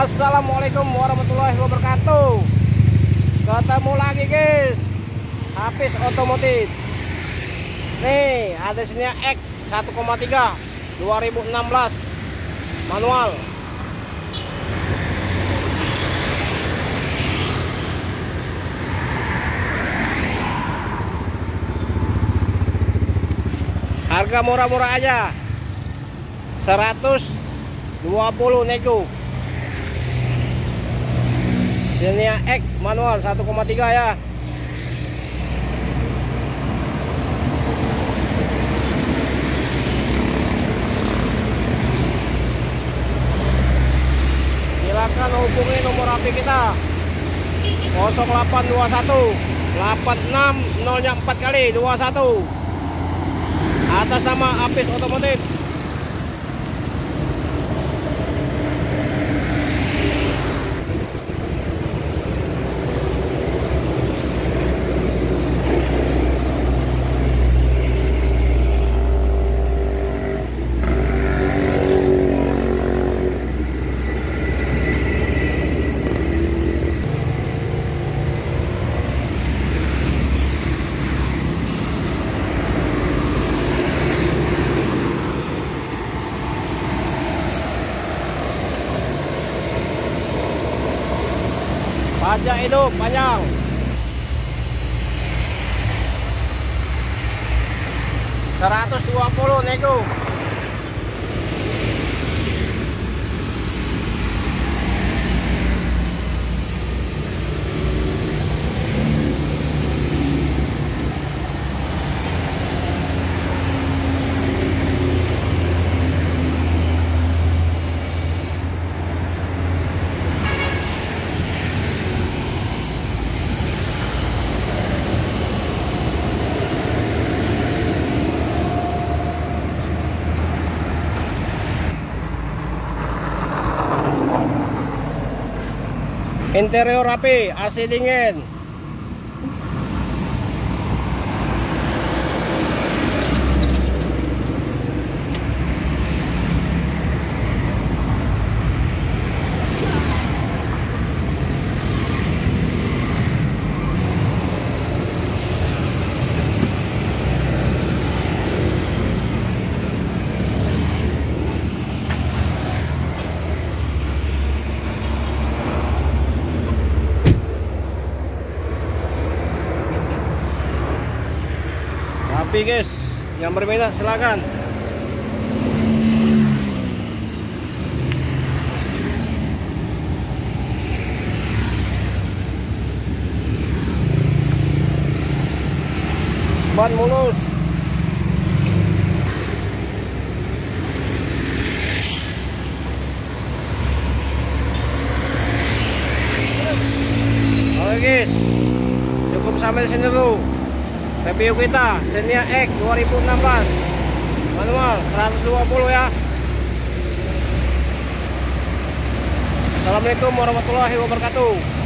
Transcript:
Assalamualaikum warahmatullahi wabarakatuh. Ketemu lagi guys, Hafiz Otomotif. Nih ada sini X 1,3 2016 manual. Harga murah-murah aja, 120 nego. Xenia X manual 1,3 ya. Silakan hubungi nomor HP kita 0821 86 0-nya 4 kali 21 atas nama Hafiz Otomotif. Pajak hidup panjang. $120 nego. Interior rapi, AC dingin. Rapi guys, yang berminat silakan. Ban mulus. Oke guys, cukup sampai sini dulu review kita Xenia X 2016 manual 120 ya. Assalamualaikum warahmatullahi wabarakatuh.